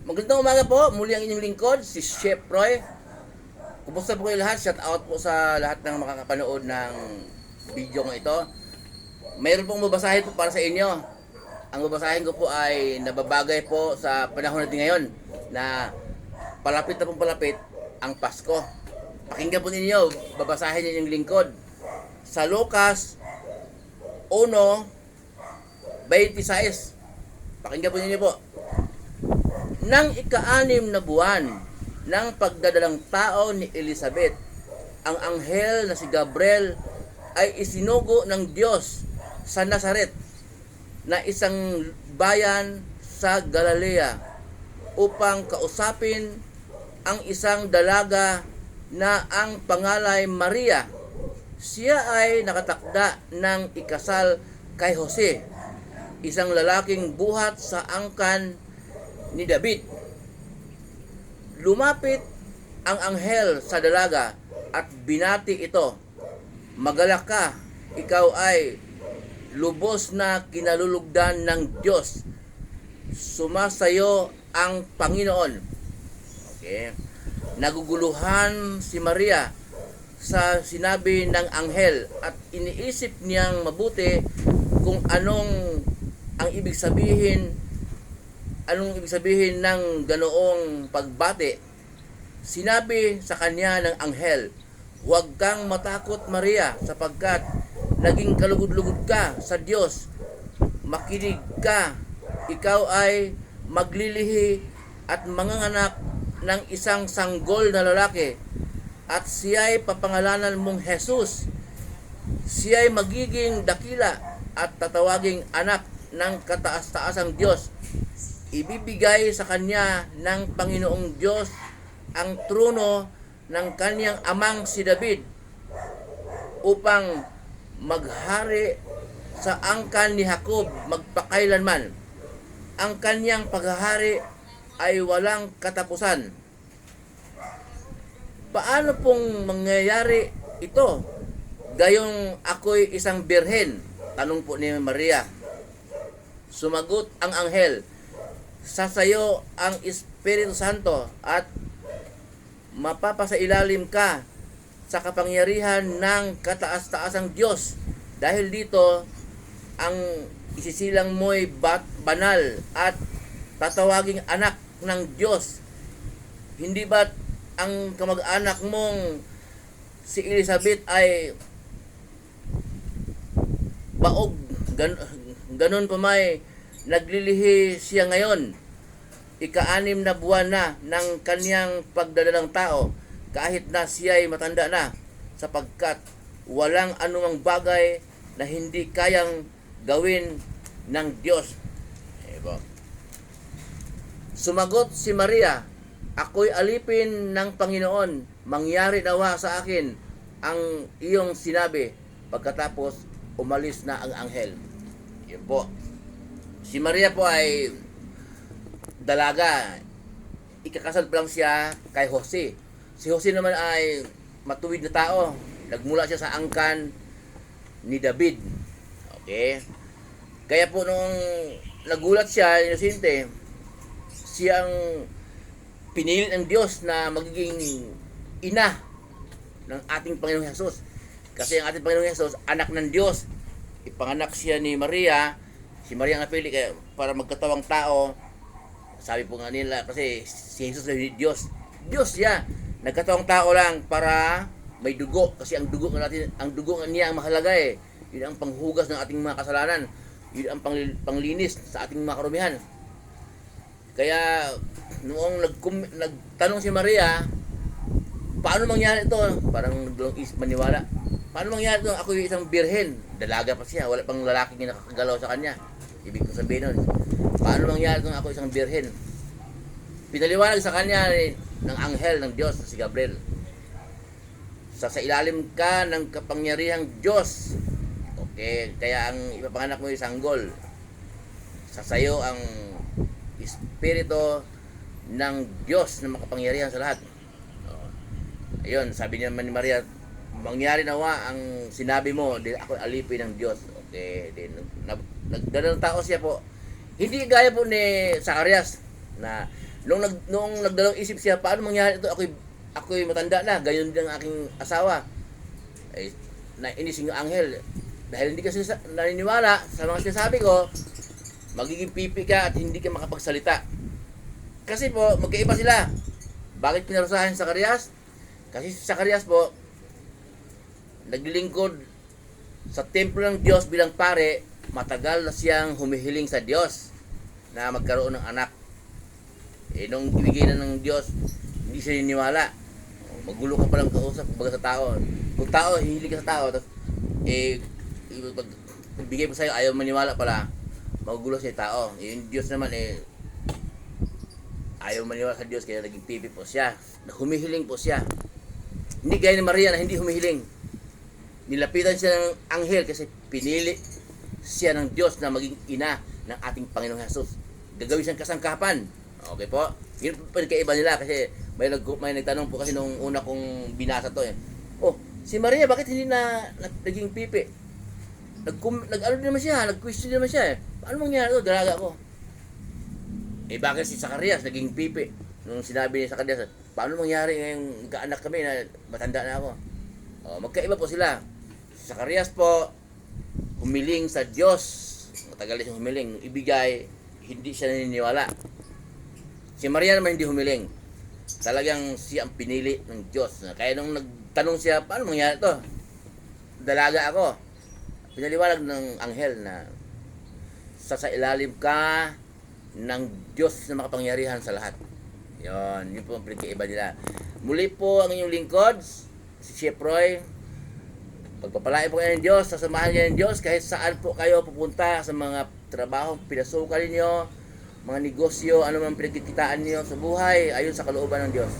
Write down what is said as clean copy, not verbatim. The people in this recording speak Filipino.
Magandang umaga po, muli ang inyong lingkod, si Chef Roy. Kumusta po kayo lahat? Shout out po sa lahat ng makakapanood ng video ng ito. Mayroon pong babasahin po para sa inyo. Ang babasahin ko po ay nababagay po sa panahon natin ngayon na palapit na pong palapit ang Pasko. Pakinggan po ninyo, babasahin niyo yung lingkod. Sa Lucas 1:26. Pakinggan po ninyo po. Nang ika-6 na buwan ng pagdadalang tao ni Elizabeth, ang anghel na si Gabriel ay isinugo ng Diyos sa Nazaret na isang bayan sa Galilea upang kausapin ang isang dalaga na ang pangalay Maria. Siya ay nakatakda ng ikasal kay Jose, isang lalaking buhat sa angkan ni David. Lumapit ang anghel sa dalaga at binati ito. Magalak ka, ikaw ay lubos na kinalulugdan ng Diyos. Sumasayo ang Panginoon. Okay. Naguguluhan si Maria sa sinabi ng anghel at iniisip niyang mabuti kung anong ibig sabihin ng ganoong pagbati. Sinabi sa kanya ng anghel, "Huwag kang matakot, Maria, sapagkat naging kalugod-lugod ka sa Diyos. Makinig ka, ikaw ay maglilihi at manganganak ng isang sanggol na lalaki, at siya'y papangalanan mong Jesus. Siya'y magiging dakila at tatawaging anak ng kataas-taasang Diyos. Ibibigay sa kanya ng Panginoong Diyos ang trono ng kanyang amang si David upang maghari sa angkan ni Jacob magpakailanman. Ang kanyang paghahari ay walang katapusan." Paano pong mangyayari ito? Gayong ako'y isang birhen, tanong po ni Maria. Sumagot ang anghel, "Sasayo ang Espiritu Santo at mapapasailalim ka sa kapangyarihan ng kataas-taasang Diyos. Dahil dito, ang isisilang mo'y banal at tatawaging anak ng Diyos. Hindi ba't ang kamag-anak mong si Elizabeth ay baog? Ganon pa may naglilihi siya ngayon. Ika-6 na buwan na ng kanyang pagdadalang tao, kahit na siya ay matanda na, sapagkat walang anumang bagay na hindi kayang gawin ng Diyos." Sumagot si Maria, "Ako'y alipin ng Panginoon, mangyari nawa sa akin ang iyong sinabi." Pagkatapos, umalis na ang anghel. Yun po. Si Maria po ay dalaga. Ikakasal pa lang siya kay Jose. Si Jose naman ay matuwid na tao. Nagmula siya sa angkan ni David. Okay? Kaya po nung nagulat siya, inosente, siyang pinili ng Diyos na magiging ina ng ating Panginoong Hesus. Kasi ang ating Panginoong Hesus, anak ng Diyos. Ipanganak siya ni Maria. Si Maria ang napili kaya para magkatawang tao. Sabi po nga nila, kasi si Jesus ay Diyos. Diyos siya. Nagkatawang tao lang para may dugo. Kasi ang dugo natin, ang dugo niya ang mahalaga eh. Yun ang panghugas ng ating mga kasalanan. Yun ang panglinis sa ating mga karumihan. Kaya noong nagtanong si Maria, paano mangyari ito? Parang dalawang isip maniwala. Paano mangyari ito? Ako yung isang birhen. Dalaga pa siya. Wala pang lalaking nakakagalaw sa kanya. Ibig ko sabihin nun, paano mangyari ito? Ako isang birhen. Pinaliwanag sa kanya ng anghel ng Diyos na si Gabriel. Sa ilalim ka ng kapangyarihang Diyos. Okay, kaya ang ipapanganak mo yung sanggol. Sa sayo ang Espiritu ng Diyos na makapangyarihan sa lahat. Ayun, sabi niya naman ni Maria, mangyari nawa ang sinabi mo, di ako alipin ng Diyos. Okay, nagdala ng tao siya po. Hindi gaya po ni Zacarias na Nung nagdalawang isip siya, paano mangyari ito? Ako'y matanda na, gayon din ang aking asawa. Ay, nainis yung anghel. Dahil hindi kasi naniniwala sa mga sinasabi ko, magiging pipi ka at hindi ka makapagsalita. Kasi po, magkaiba sila. Bakit pinarusahan sa Zacarias? Kasi si Zacarias po, naglilingkod sa templo ng Diyos bilang pare, matagal na siyang humihiling sa Diyos na magkaroon ng anak. Nung ibigay na ng Diyos, hindi siya niniwala. Magulo ka palang kausap baga sa tao. Kung tao, hihiling ka sa tao, tapos, pag bigay mo sa'yo, ayaw maniwala pala, magugulo siya yung tao. Yung Diyos naman, ayaw maniwala sa Diyos, kaya naging pipi po siya. Humihiling po siya. Hindi gaya ni Maria na hindi humihiling. Nilapitan siya ng anghel kasi pinili siya ng Diyos na maging ina ng ating Panginoong Jesus. Gagawin siyang kasangkapan. Okay po? Yun po kaiba nila kasi may nagtanong po kasi nung una kong binasa to Oh, si Maria bakit hindi naging pipi? Nag-ano din naman siya, nag-question din naman siya Paano mangyari to? Dalaga ko. Bakit si Zacarias naging pipi? Nung sinabi ni Zacarias, paano mangyari ngayong kaanak kami na matanda na ako? Magkaiba po sila. Si Zacarias po, humiling sa Diyos. Matagal siyang humiling. Ibigay, hindi siya naniniwala. Si Maria naman hindi humiling. Talagang siya ang pinili ng Diyos. Kaya nung nagtanong siya, paano mangyari to? Dalaga ako. Pinaliwanag ng anghel na sa ilalim ka ng Diyos na makapangyarihan sa lahat. Yun po ang pinagkaiba nila. Muli po ang inyong lingkod, si Chef Roy. Pagpapalain po kayo ng Diyos, sasamahan kayo ng Diyos kahit saan po kayo pupunta sa mga trabaho, pinasukan ninyo, mga negosyo, ano man pinagkikitaan niyo sa buhay, ayon sa kalooban ng Diyos.